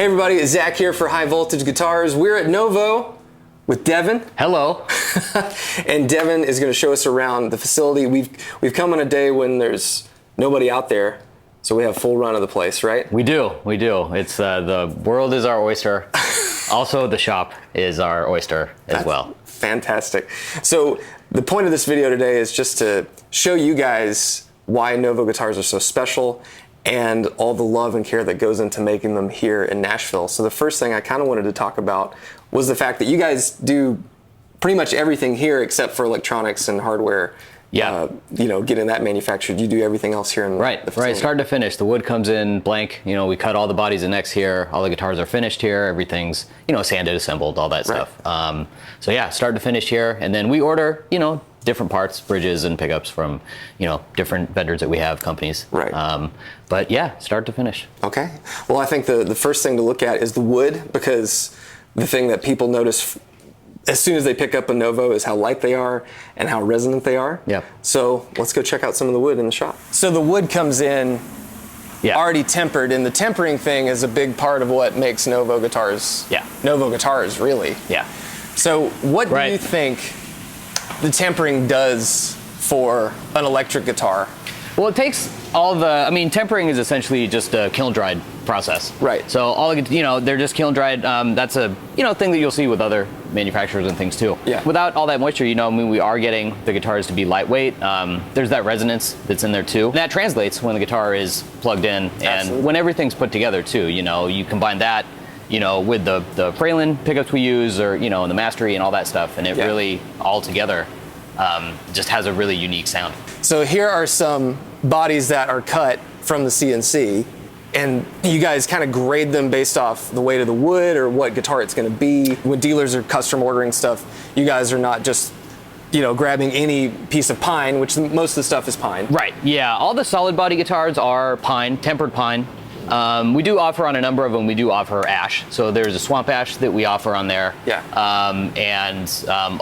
Hey everybody, it's Zach here for High Voltage Guitars. We're at Novo with Devon. Hello. And Devon is going to show us around the facility. We've come on a day when there's nobody out there, so we have full run of the place, right? We do. It's the world is our oyster. Also, the shop is our oyster as well. Fantastic. So the point of this video today is just to show you guys why Novo guitars are so special and all the love and care that goes into making them here in Nashville. So the first thing I kind of wanted to talk about was the fact that you guys do pretty much everything here except for electronics and hardware. Yeah. Getting that manufactured. You do everything else here in the facility. Right, start to finish. The wood comes in blank. We cut all the bodies and necks here. All the guitars are finished here. Everything's, sanded, assembled, all that stuff. So yeah, start to finish here. And then we order, different parts, bridges and pickups from, different vendors that we have, companies. Right. But yeah, start to finish. Okay. Well, I think the first thing to look at is the wood, because the thing that people notice as soon as they pick up a Novo is how light they are and how resonant they are. Yeah. So let's go check out some of the wood in the shop. So the wood comes in already tempered, and the tempering thing is a big part of what makes Novo guitars. Yeah. Novo guitars, really. Yeah. So what do you think the tempering does for an electric guitar? Well, it takes all tempering is essentially just a kiln dried process. Right. So all they're just kiln dried. That's a thing that you'll see with other manufacturers and things too. Yeah. Without all that moisture, we are getting the guitars to be lightweight. There's that resonance that's in there too. And that translates when the guitar is plugged in and when everything's put together too. You combine that, with the Fralin pickups we use, or and the Mastery and all that stuff, and it really all together just has a really unique sound. So here are some bodies that are cut from the CNC, and you guys kind of grade them based off the weight of the wood or what guitar it's going to be. When dealers are custom ordering stuff, you guys are not just grabbing any piece of pine, which most of the stuff is pine. Right, yeah. All the solid body guitars are pine, tempered pine. We do offer on a number of them, we do offer ash. So there's a swamp ash that we offer on there. Yeah.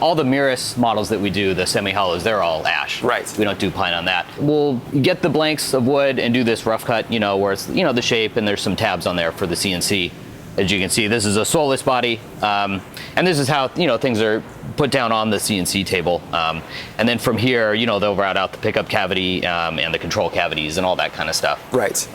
All the Miris models that we do, the semi-hollows, they're all ash. Right. We don't do pine on that. We'll get the blanks of wood and do this rough cut, where it's, the shape, and there's some tabs on there for the CNC. As you can see, this is a Solus body. And this is how, things are put down on the CNC table. And then from here, they'll route out the pickup cavity and the control cavities and all that kind of stuff. Right.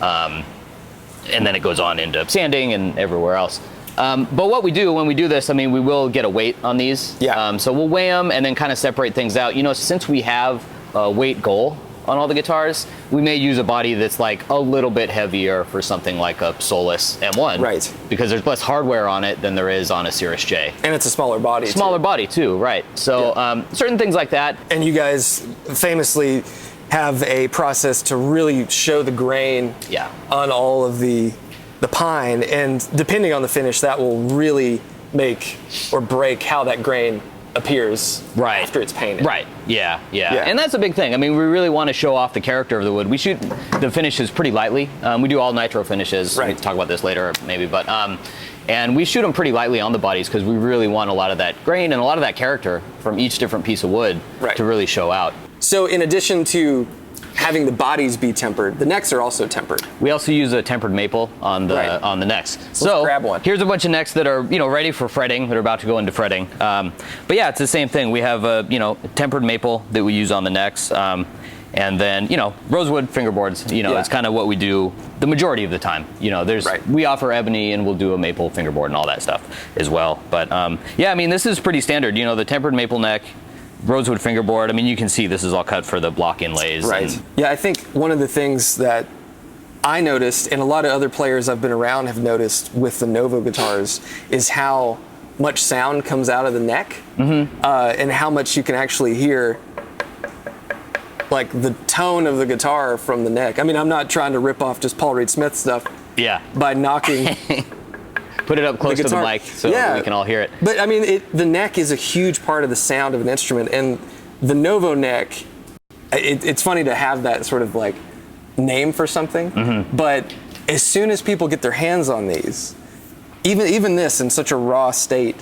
And then it goes on into sanding and everywhere else. But what we do when we do this, we will get a weight on these. Yeah. So we'll weigh them and then kind of separate things out. Since we have a weight goal on all the guitars, we may use a body that's like a little bit heavier for something like a Solus M1. Right. Because there's less hardware on it than there is on a Serus J. And it's a smaller body. Smaller body too, right. So certain things like that. And you guys famously have a process to really show the grain on all of the pine, and depending on the finish, that will really make or break how that grain appears after it's painted. Right, yeah. And that's a big thing. We really want to show off the character of the wood. We shoot the finishes pretty lightly. We do all nitro finishes. Right. We can talk about this later maybe, but and we shoot them pretty lightly on the bodies because we really want a lot of that grain and a lot of that character from each different piece of wood to really show out. So in addition to having the bodies be tempered, the necks are also tempered. We also use a tempered maple on the necks. So let's grab one. Here's a bunch of necks that are ready for fretting, that are about to go into fretting. But yeah, it's the same thing. We have a tempered maple that we use on the necks, and then rosewood fingerboards. It's kind of what we do the majority of the time. We offer ebony, and we'll do a maple fingerboard and all that stuff as well. But this is pretty standard. The tempered maple neck, rosewood fingerboard. You can see this is all cut for the block inlays. Right. Yeah, I think one of the things that I noticed, and a lot of other players I've been around have noticed with the Novo guitars, is how much sound comes out of the neck, and how much you can actually hear, like the tone of the guitar from the neck. I'm not trying to rip off just Paul Reed Smith stuff. Yeah. By knocking. Put it up close to the mic so we can all hear it. But the neck is a huge part of the sound of an instrument, and the Novo neck, it's funny to have that sort of like name for something, but as soon as people get their hands on these, even this in such a raw state,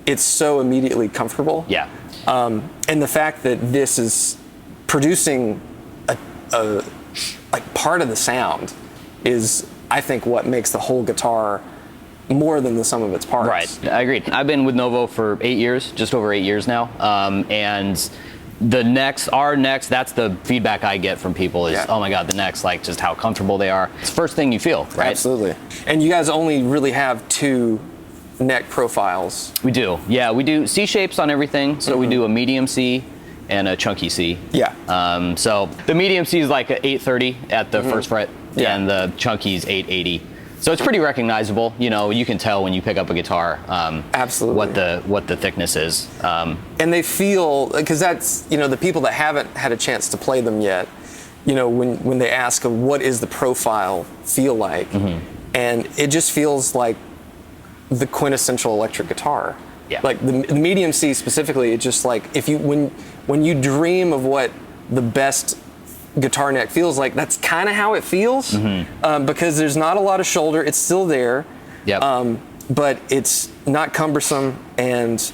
it's so immediately comfortable. Yeah. And the fact that this is producing a part of the sound is, I think, what makes the whole guitar more than the sum of its parts. Right, I agree. I've been with Novo for 8 years, just over 8 years now, and our necks, that's the feedback I get from people is, oh my God, the necks, like just how comfortable they are. It's the first thing you feel, right? Absolutely. And you guys only really have 2 neck profiles. We do, yeah. We do C shapes on everything, so we do a medium C and a chunky C. Yeah. So the medium C is like a 830 at the first fret, and the chunky is 880. So it's pretty recognizable. You know, you can tell when you pick up a guitar, absolutely, what the thickness is. And they feel, because that's, you know, the people that haven't had a chance to play them yet, you know, when they ask what is the profile feel like, and it just feels like the quintessential electric guitar. Yeah. Like the medium C specifically, it's just like if you when you dream of what the best guitar neck feels like, that's kind of how it feels, because there's not a lot of shoulder. It's still there, but it's not cumbersome, and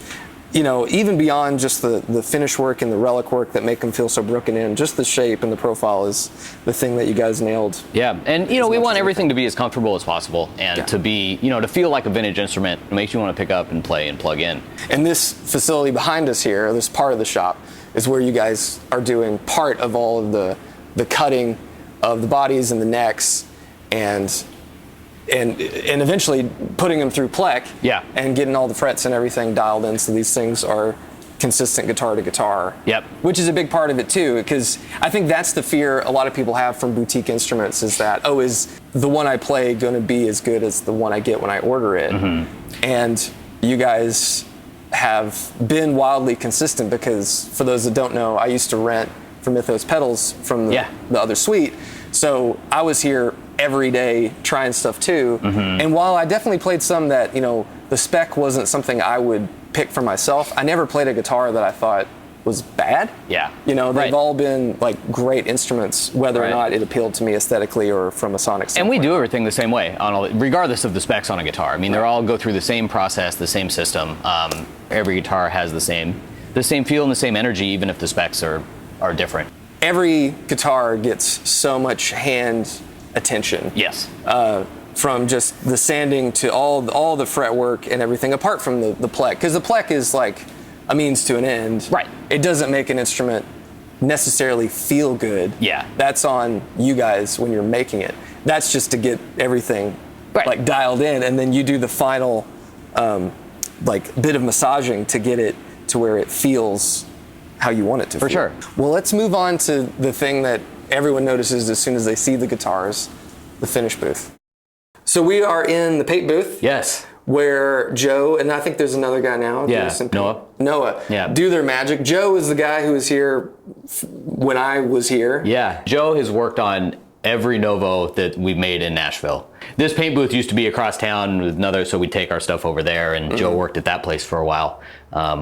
you know, even beyond just the finish work and the relic work that make them feel so broken in, just the shape and the profile is the thing that you guys nailed. Yeah, and you know, we want everything to be as comfortable as possible, and to be, you know, to feel like a vintage instrument. It makes you want to pick up and play and plug in. And this facility behind us here, this part of the shop, is where you guys are doing part of all of the cutting of the bodies and the necks, and eventually putting them through plec, and getting all the frets and everything dialed in so these things are consistent guitar to guitar. Which is a big part of it too, because I think that's the fear a lot of people have from boutique instruments, is that, oh, is the one I play going to be as good as the one I get when I order it? And you guys have been wildly consistent, because for those that don't know, I used to rent from Mythos pedals from the other suite. So I was here every day trying stuff too. And while I definitely played some that, you know, the spec wasn't something I would pick for myself, I never played a guitar that I thought was bad. You know, they've all been like great instruments, whether or not it appealed to me aesthetically or from a sonic standpoint. And we do everything the same way, regardless of the specs on a guitar. I mean, they all go through the same process, the same system. Every guitar has the same feel and the same energy, even if the specs are different. Every guitar gets so much hand attention. From just the sanding to all the fretwork and everything, apart from the plec, because the plec is like a means to an end. It doesn't make an instrument necessarily feel good. That's on you guys when you're making it. That's just to get everything like dialed in, and then you do the final like bit of massaging to get it to where it feels how you want it to feel. For sure. Well, let's move on to the thing that everyone notices as soon as they see the guitars, the finish booth. So we are in the paint booth. Where Joe, and I think there's another guy now. Noah. Do their magic. Joe is the guy who was here when I was here. Joe has worked on every Novo that we've made in Nashville. This paint booth used to be across town with another, so we'd take our stuff over there, and Joe worked at that place for a while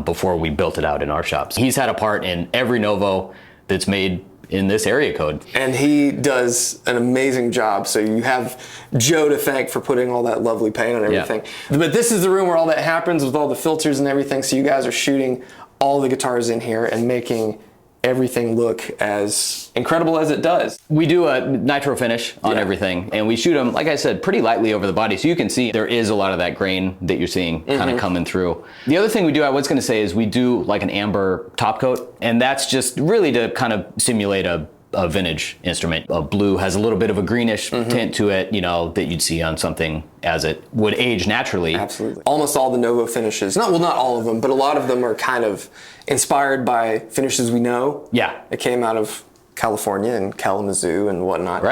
before we built it out in our shops. He's had a part in every Novo that's made in this area code. And he does an amazing job, so you have Joe to thank for putting all that lovely paint on everything. But this is the room where all that happens with all the filters and everything, so you guys are shooting all the guitars in here and making everything look as incredible as it does. We do a nitro finish on everything, and we shoot them, like I said, pretty lightly over the body, so you can see there is a lot of that grain that you're seeing kind of coming through. The other thing we do, I was going to say, is we do like an amber top coat, and that's just really to kind of simulate a vintage instrument. A blue has a little bit of a greenish tint to it, you know, that you'd see on something as it would age naturally. Absolutely. Almost all the Novo finishes, not all of them, but a lot of them are kind of inspired by finishes we know. It came out of California and Kalamazoo and whatnot.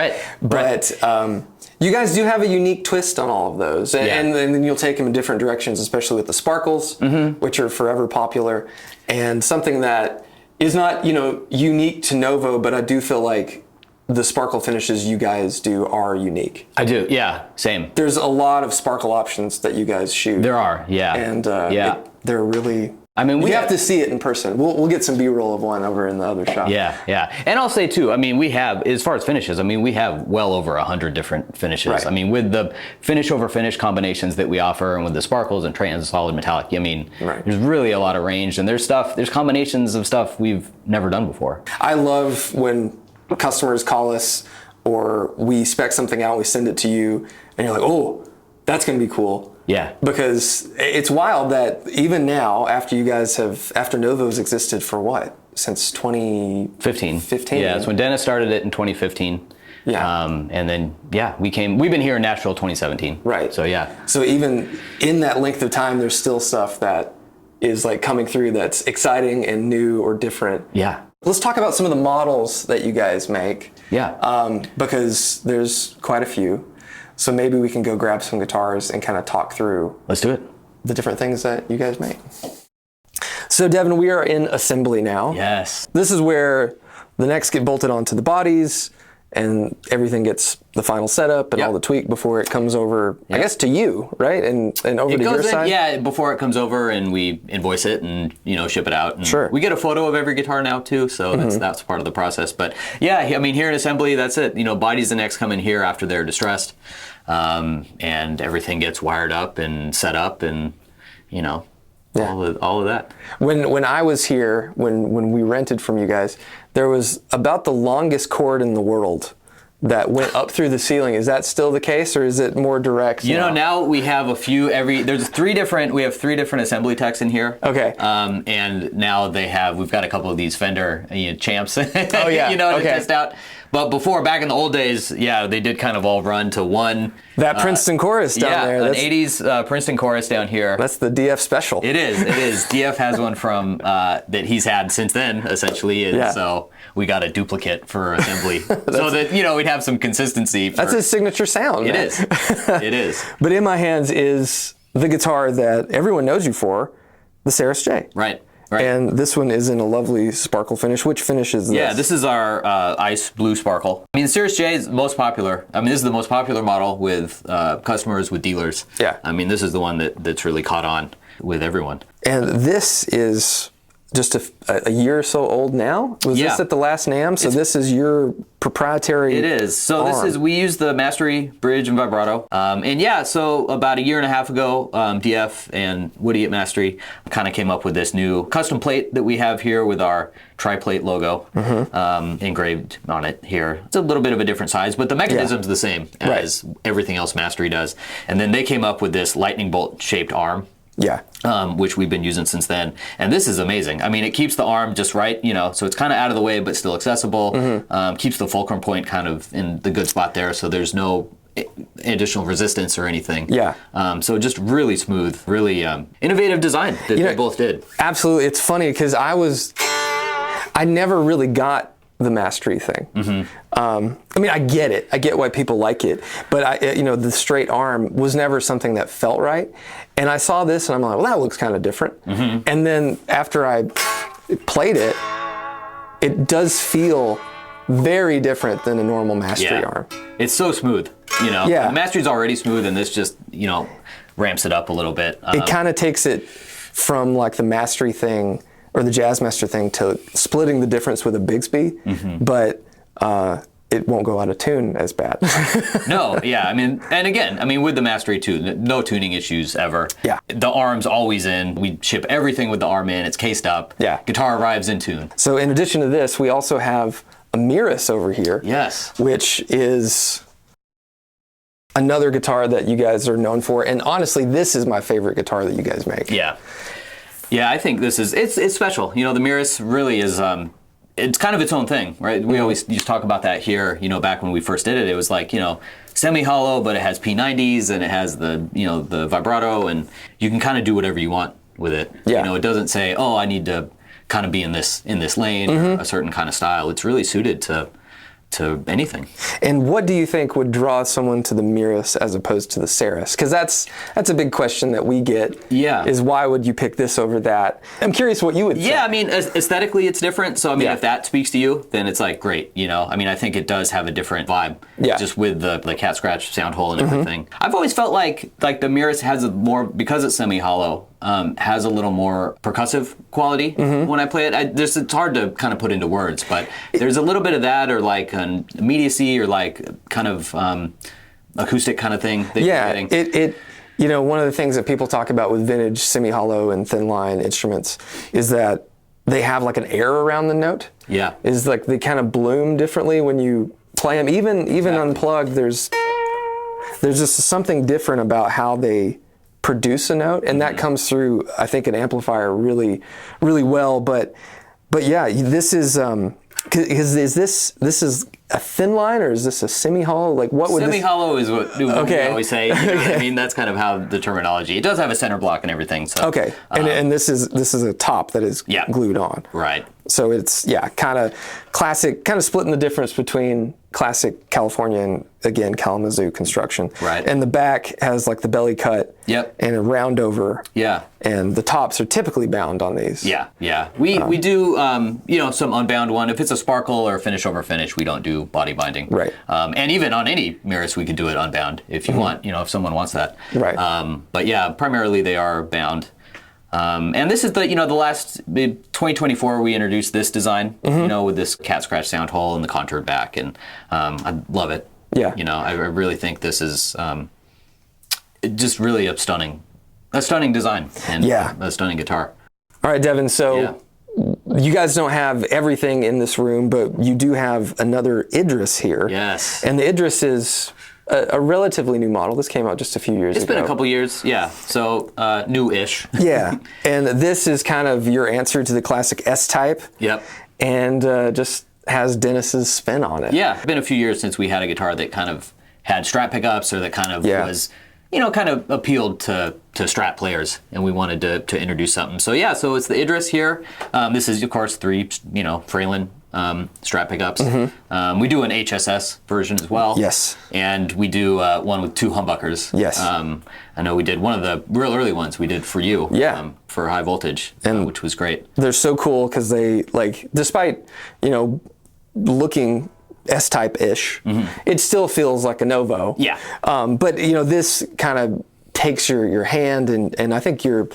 But you guys do have a unique twist on all of those. And then you'll take them in different directions, especially with the sparkles, which are forever popular. And something that is not, you know, unique to Novo, but I do feel like the sparkle finishes you guys do are unique. I do, same. There's a lot of sparkle options that you guys shoot. There are, And they're really, I mean, we have to see it in person. We'll get some B-roll of one over in the other shop. And I'll say too, I mean, we have, as far as finishes, I mean, we have well over 100 different finishes. I mean, with the finish over finish combinations that we offer, and with the sparkles and trans solid metallic, I mean, there's really a lot of range, and there's combinations of stuff we've never done before. I love when customers call us, or we spec something out, we send it to you, and you're like, oh, That's going to be cool. Yeah. Because it's wild that even now, after Novo's existed for what? Since 2015? 15. Yeah, it's when Dennis started it in 2015. Yeah. And then, we've been here in Nashville 2017. Right. So, yeah. So even in that length of time, there's still stuff that is like coming through that's exciting and new or different. Yeah. Let's talk about some of the models that you guys make. Yeah. Because there's quite a few. So maybe we can go grab some guitars and kind of talk through. Let's do it. The different things that you guys make. So Devon, we are in assembly now. Yes. This is where the necks get bolted onto the bodies and everything gets the final setup and all the tweak before it comes over, I guess, to you, right? And over to your side? Yeah, before it comes over and we invoice it and, ship it out. And sure. We get a photo of every guitar now, too, so that's part of the process. But, yeah, I mean, here in assembly, that's it. Bodies and necks come in here after they're distressed, and everything gets wired up and set up and, all of that. When I was here, when we rented from you guys, there was about the longest cord in the world that went up through the ceiling. Is that still the case, or is it more direct? Now we have we have three different assembly techs in here. Okay. And now we've got a couple of these Fender champs. Oh yeah. To test out. But before, back in the old days, they did kind of all run to one. That Princeton chorus down there. Yeah, an 80s Princeton chorus down here. That's the DF special. It is. DF has one from that he's had since then, essentially. And so we got a duplicate for assembly. So that, we'd have some consistency. That's his signature sound. It is. It is. But in my hands is the guitar that everyone knows you for, the Serus J. Right. And this one is in a lovely sparkle finish. Which finish is this? Yeah, this is our ice blue sparkle. I mean, Serus J is most popular. I mean, this is the most popular model with customers, with dealers. Yeah. I mean, this is the one that's really caught on with everyone. And this is just a year or so old now? Was this at the last NAMM? So this is your proprietary It is. So we use the Mastery bridge and vibrato. So about a year and a half ago, DF and Woody at Mastery kind of came up with this new custom plate that we have here with our tri-plate logo engraved on it here. It's a little bit of a different size, but the mechanism's the same as everything else Mastery does. And then they came up with this lightning bolt shaped arm. Yeah. Which we've been using since then. And this is amazing. I mean, it keeps the arm just right, so it's kind of out of the way, but still accessible. Keeps the fulcrum point kind of in the good spot there, so there's no additional resistance or anything. Yeah. So just really smooth, really innovative design that they both did. Absolutely. It's funny because I never really got the Mastery thing. I mean, I get it. I get why people like it, but the straight arm was never something that felt right. And I saw this, and I'm like, well, that looks kind of different. And then after I played it, it does feel very different than a normal Mastery arm. It's so smooth. The Mastery's already smooth, and this just ramps it up a little bit. It kind of takes it from like the Mastery thing or the Jazzmaster thing to splitting the difference with a Bigsby, but it won't go out of tune as bad. No, I mean, and again, with the Mastery too, no tuning issues ever. Yeah. The arm's always in. We ship everything with the arm in. It's cased up. Yeah. Guitar arrives in tune. So in addition to this, we also have a Miris over here. Yes. Which is another guitar that you guys are known for. And honestly, this is my favorite guitar that you guys make. Yeah. Yeah, I think this is, it's special. The Miris really is, it's kind of its own thing, right? We always used to talk about that here, back when we first did it. It was like, semi-hollow, but it has P90s and it has the, the vibrato, and you can kind of do whatever you want with it. Yeah. It doesn't say, oh, I need to kind of be in this lane, or a certain kind of style. It's really suited to anything. And what do you think would draw someone to the Miris as opposed to the Serus? Because that's a big question that we get. Yeah. Is why would you pick this over that? I'm curious what you would say. Yeah, I mean, aesthetically it's different. So, if that speaks to you, then it's like, great, I think it does have a different vibe. Yeah. Just with the cat scratch sound hole and everything. I've always felt like the Miris has a more, because it's semi-hollow, has a little more percussive quality when I play it. It's hard to kind of put into words, but there's a little bit of that, or like an immediacy, or like kind of acoustic kind of thing that you're getting. One of the things that people talk about with vintage semi-hollow and thin line instruments is that they have like an air around the note. Yeah. Is like they kind of bloom differently when you play them. Even unplugged, there's there's just something different about how they produce a note, and that comes through, I think, an amplifier really, really well. But yeah, this is is this a thin line, or is this a semi-hollow? Like, what would semi-hollow is what we always say. You know what I mean? That's kind of how the terminology. It does have a center block and everything. So okay, and this is a top that is glued on. Right. So it's kind of classic, kind of splitting the difference between classic California and, again, Kalamazoo construction. Right. And the back has like the belly cut. Yep. And a round over. Yeah. And the tops are typically bound on these. Yeah, yeah. We do some unbound one. If it's a sparkle or finish over finish, we don't do body binding. Right. And even on any Miris, we could do it unbound if you want. If someone wants that. Right. But yeah, primarily they are bound. And this is the last 2024 we introduced this design, with this cat scratch sound hole and the contoured back, and I love it. Yeah. I really think this is just really a stunning design and a stunning guitar. All right, Devon. So you guys don't have everything in this room, but you do have another Idris here. Yes. And the Idris is a relatively new model. This came out just a few years ago. It's been a couple years, yeah. So new-ish. Yeah. And this is kind of your answer to the classic S-type. Yep. And just has Dennis's spin on it. Yeah. It's been a few years since we had a guitar that kind of had Strat pickups, or that kind of was, kind of appealed to Strat players, and we wanted to introduce something. So so it's the Idris here. This is, of course, 3, Fralin Strat pickups. We do an HSS version as well. Yes. And we do one with 2 humbuckers. Yes. I know we did one of the real early ones we did for you. Yeah. For high voltage, which was great. They're so cool because they, despite, looking S-type-ish, it still feels like a Novo. Yeah. But, this kind of takes your hand, and I think you're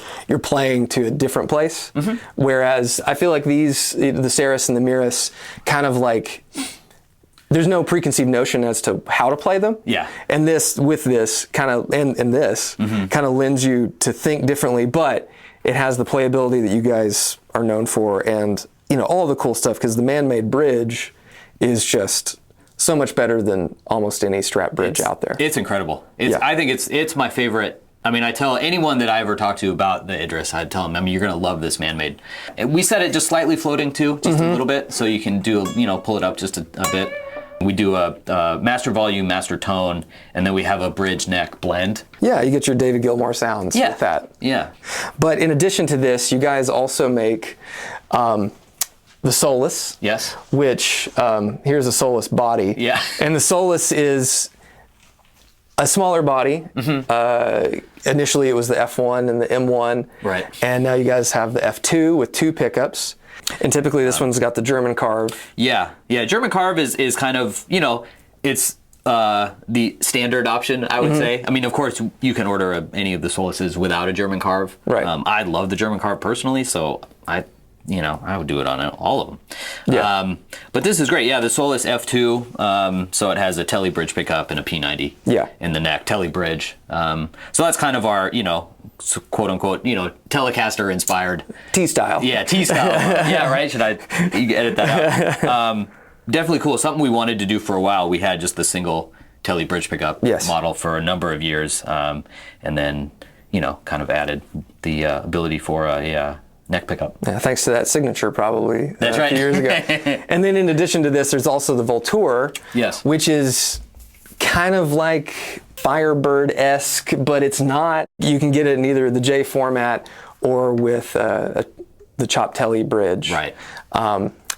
playing to a different place. Whereas I feel like the Serus and the Miris kind of there's no preconceived notion as to how to play them. Yeah. And this kind of lends you to think differently, but it has the playability that you guys are known for, and all the cool stuff, because the man-made bridge is just so much better than almost any Strat bridge out there. It's incredible. I think it's my favorite. I mean, I tell anyone that I ever talk to about the Idris, I'd tell them, you're going to love this man-made. We set it just slightly floating too, just a little bit, so you can do, pull it up just a bit. We do a master volume, master tone, and then we have a bridge neck blend. Yeah, you get your David Gilmour sounds with that. Yeah. But in addition to this, you guys also make the Solus. Yes. Which, here's a Solus body. Yeah. And the Solus is a smaller body. Initially it was the F1 and the M1. Right. And now you guys have the F2 with 2 pickups. And typically this one's got the German carve. Yeah. German carve is kind of, it's the standard option, I would say. I mean, of course, you can order any of the Soluses without a German carve. Right. I love the German carve personally, so I would do it on all of them. Yeah. But this is great. Yeah, the Solus F2, so it has a Tele bridge pickup and a P90 in the neck, Tele bridge. So that's kind of our, quote unquote, Telecaster inspired. T-style. Yeah, T-style. Yeah, right? You can edit that out. Definitely cool. Something we wanted to do for a while. We had just the single Tele bridge pickup model for a number of years, and then, kind of added the ability for a neck pickup. Yeah, thanks to that signature probably That's a right. few years ago. And then in addition to this, there's also the Voltur, which is kind of like Firebird-esque, but it's not. You can get it in either the J format or with the chopped Tele bridge. Right.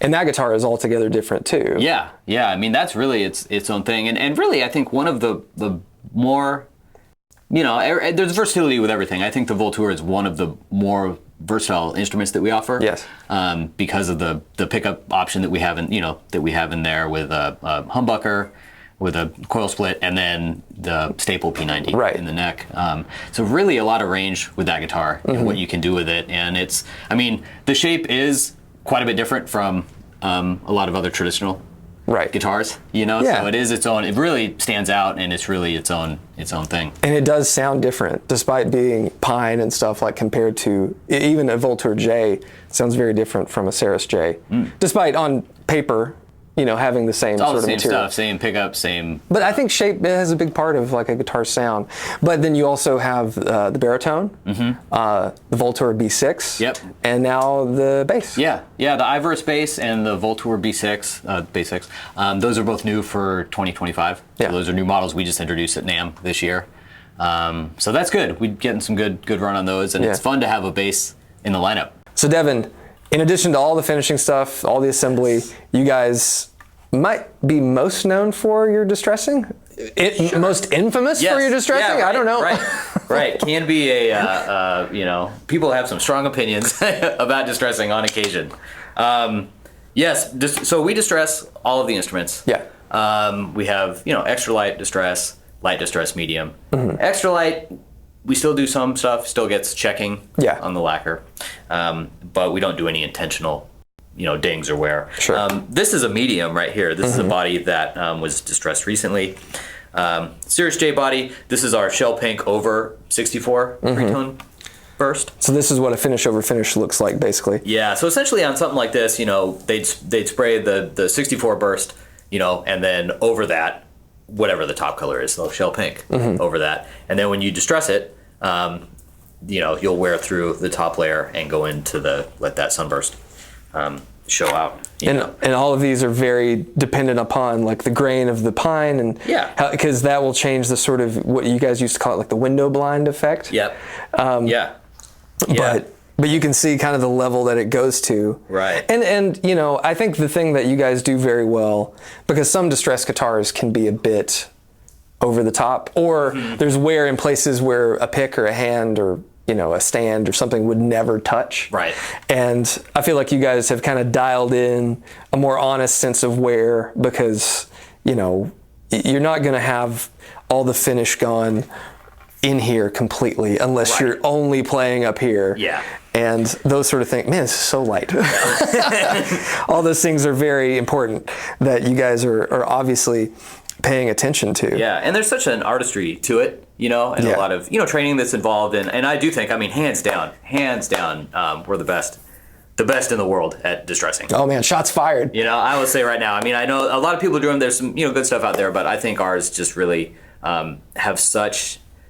And that guitar is altogether different too. Yeah. I mean, that's really its own thing. And really, I think one of the more, there's versatility with everything. I think the Voltur is one of the more versatile instruments that we offer. Yes. Because of the pickup option that we have in there with a humbucker, with a coil split, and then the staple P90 in the neck. So really a lot of range with that guitar and what you can do with it. And the shape is quite a bit different from a lot of other traditional guitars, so it is its own. It really stands out, and it's really its own thing. And it does sound different, despite being pine and stuff, compared to even a Voltur J. It sounds very different from a Serus J, despite on paper having the same It's all sort the of same material. stuff, same pickup, same. But I think shape has a big part of like a guitar sound. But then you also have the baritone, the Voltur B6, Yep. and now the bass. Yeah, the Iverus bass and the Voltur B6, those are both new for 2025. Yeah. So those are new models we just introduced at NAMM this year. So that's good. We're getting some good run on those, and it's fun to have a bass in the lineup. So Devon, in addition to all the finishing stuff, all the assembly, you guys might be most known for your distressing? Most infamous for your distressing? Yeah, right, I don't know. Right. Can be people have some strong opinions about distressing on occasion. So we distress all of the instruments. Yeah. We have, extra light distress, medium. Mm-hmm. Extra light, we still do some stuff, still gets checking on the lacquer. But we don't do any intentional dings or wear. Sure. This is a medium right here. This is a body that was distressed recently. Serus J body. This is our shell pink over 64 three-tone burst. So this is what a finish over finish looks like, basically. Yeah. So essentially, on something like this, they'd spray the 64 burst, and then over that, whatever the top color is, so shell pink over that, and then when you distress it, you'll wear through the top layer and go into let that sunburst show out. And all of these are very dependent upon like the grain of the pine and because that will change the sort of what you guys used to call it, like the window blind effect. Yep. But you can see kind of the level that it goes to. Right. And I think the thing that you guys do very well, because some distressed guitars can be a bit over the top, or there's wear in places where a pick or a hand or a stand or something would never touch. Right. And I feel like you guys have kind of dialed in a more honest sense of wear because, you're not going to have all the finish gone in here completely unless you're only playing up here. Yeah. And those sort of things, man, this is so light. All those things are very important that you guys are obviously paying attention to. Yeah, and there's such an artistry to it, and a lot of, training that's involved in, and I do think, hands down, we're the best in the world at distressing. Oh man, shots fired. I will say right now, I know a lot of people do them, there's some, good stuff out there, but I think ours just really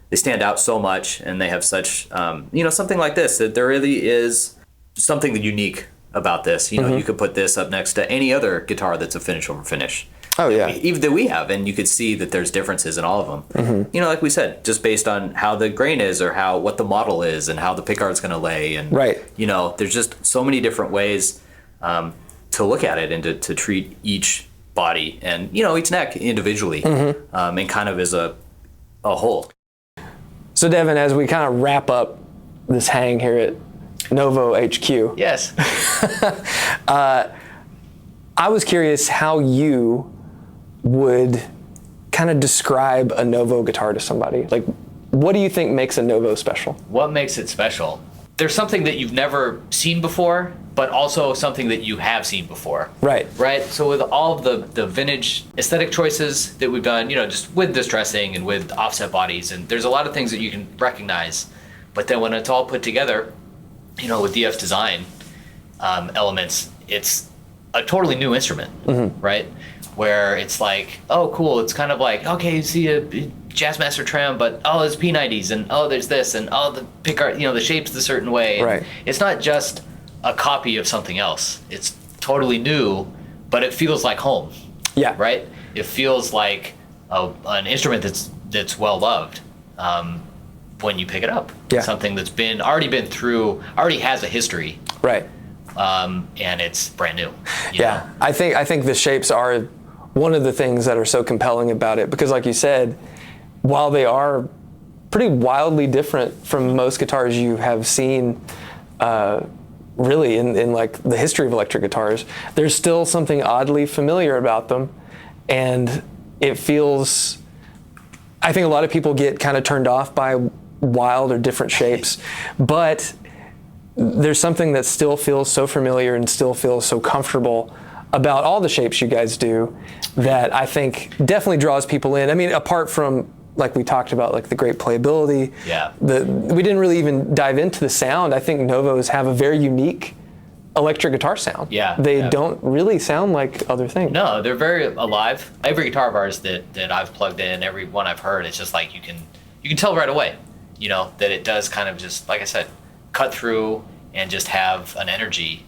they stand out so much, and they have such, something like this, that there really is something unique about this. You could put this up next to any other guitar that's a finish over finish. Oh yeah. Even that we have, and you could see that there's differences in all of them. Like we said, just based on how the grain is, or what the model is, and how the pickguard's going to lay, and there's just so many different ways to look at it and to treat each body and each neck individually, and kind of as a whole. So Devon, as we kind of wrap up this hang here at Novo HQ, yes, I was curious how you would kind of describe a Novo guitar to somebody. Like, what do you think makes a Novo special? What makes it special? There's something that you've never seen before, but also something that you have seen before. Right. So with all of the vintage aesthetic choices that we've done, just with distressing and with offset bodies, and there's a lot of things that you can recognize, but then when it's all put together, with DF's design elements, it's a totally new instrument, right? Where it's like, oh, cool. It's kind of like, okay, you see a Jazzmaster trem, but there's P90s, and there's this, and the pickguard, the shape's the certain way. And right. It's not just a copy of something else. It's totally new, but it feels like home. Yeah. Right. It feels like an instrument that's well loved when you pick it up. Yeah. Something that's already been through, already has a history. Right. And it's brand new. You know? I think the shapes are one of the things that are so compelling about it, because like you said, while they are pretty wildly different from most guitars you have seen really in like the history of electric guitars, there's still something oddly familiar about them, and it feels, I think a lot of people get kind of turned off by wild or different shapes, but there's something that still feels so familiar and still feels so comfortable about all the shapes you guys do that I think definitely draws people in. I mean, apart from, like we talked about, like the great playability. Yeah. We didn't really even dive into the sound. I think Novos have a very unique electric guitar sound. Yeah, They yeah. don't really sound like other things. No, they're very alive. Every guitar of ours that I've plugged in, every one I've heard, it's just like you can tell right away, that it does kind of just, like I said, cut through and just have an energy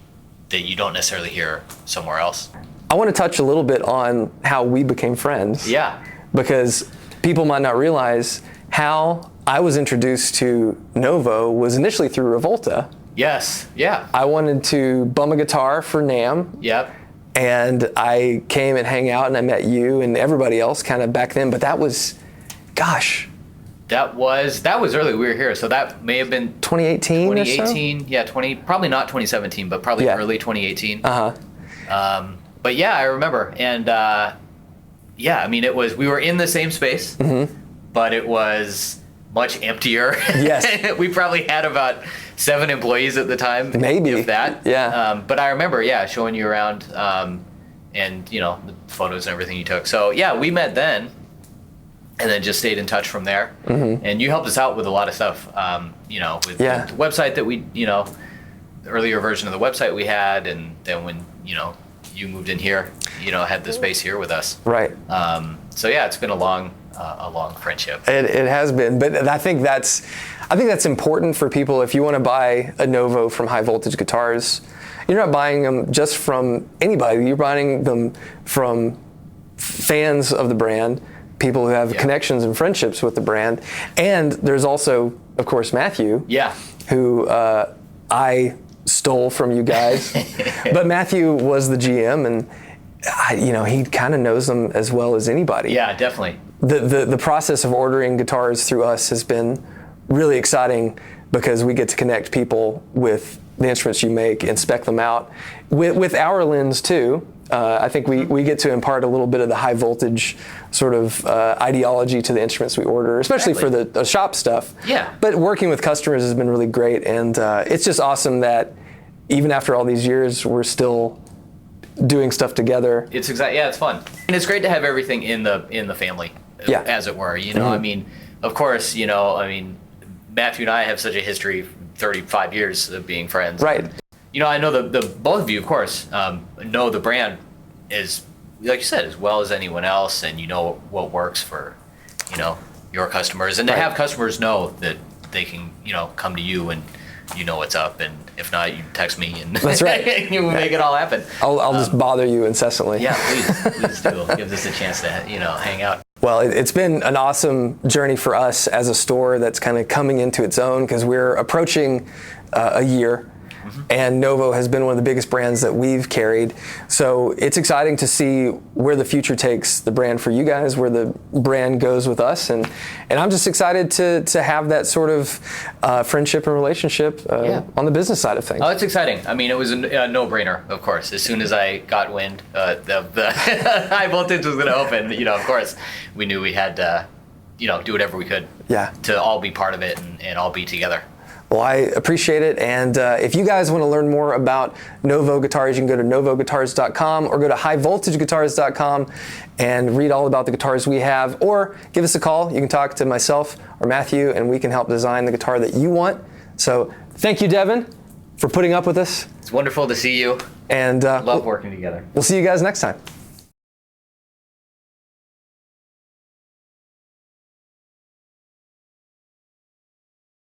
that you don't necessarily hear somewhere else. I want to touch a little bit on how we became friends. Yeah. Because people might not realize how I was introduced to Novo was initially through Revolta. Yes. Yeah. I wanted to bum a guitar for NAMM. Yep. And I came and hang out and I met you and everybody else kind of back then. But that was, gosh. That was early. We were here, so that may have been 2018 or so? 2018. Yeah, probably not 2017, but probably early 2018. But yeah, I remember. And yeah, I mean, we were in the same space, but it was much emptier. Yes. We probably had about 7 employees at the time. Maybe. If that. Yeah. But I remember, showing you around and, the photos and everything you took. So yeah, we met then and then just stayed in touch from there. And you helped us out with a lot of stuff, with the website that we, the earlier version of the website we had. And then when, you moved in here, had the space here with us. Right. So yeah, it's been a long friendship. It has been, but I think that's important for people. If you want to buy a Novo from High Voltage Guitars, you're not buying them just from anybody. You're buying them from fans of the brand, people who have connections and friendships with the brand. And there's also, of course, Matthew, who I stole from you guys. But Matthew was the GM, and he kind of knows them as well as anybody. Yeah, definitely. The process of ordering guitars through us has been really exciting because we get to connect people with the instruments you make and spec them out with our lens too. I think we get to impart a little bit of the high voltage sort of ideology to the instruments we order, especially for the shop stuff. Yeah. But working with customers has been really great, and it's just awesome that even after all these years, we're still doing stuff together. It's it's fun, and it's great to have everything in the family, as it were. I mean, of course, Matthew and I have such a history, 35 years of being friends. Right. I know the both of you, of course, know the brand is, like you said, as well as anyone else, and what works for, your customers, and to have customers know that they can, come to you and what's up, and if not, you text me, and that's right. You make it all happen. I'll just bother you incessantly. Yeah, please do. Gives us a chance to hang out. Well, it's been an awesome journey for us as a store that's kind of coming into its own because we're approaching a year. And Novo has been one of the biggest brands that we've carried. So it's exciting to see where the future takes the brand for you guys, where the brand goes with us. And I'm just excited to have that sort of friendship and relationship on the business side of things. Oh, it's exciting. I mean, it was a no-brainer, of course. As soon as I got wind the High Voltage was going to open, of course, we knew we had to, do whatever we could to all be part of it and all be together. Well, I appreciate it, and if you guys want to learn more about Novo guitars, you can go to novoguitars.com or go to highvoltageguitars.com and read all about the guitars we have, or give us a call. You can talk to myself or Matthew, and we can help design the guitar that you want. So thank you, Devon, for putting up with us. It's wonderful to see you. And love working together. We'll see you guys next time.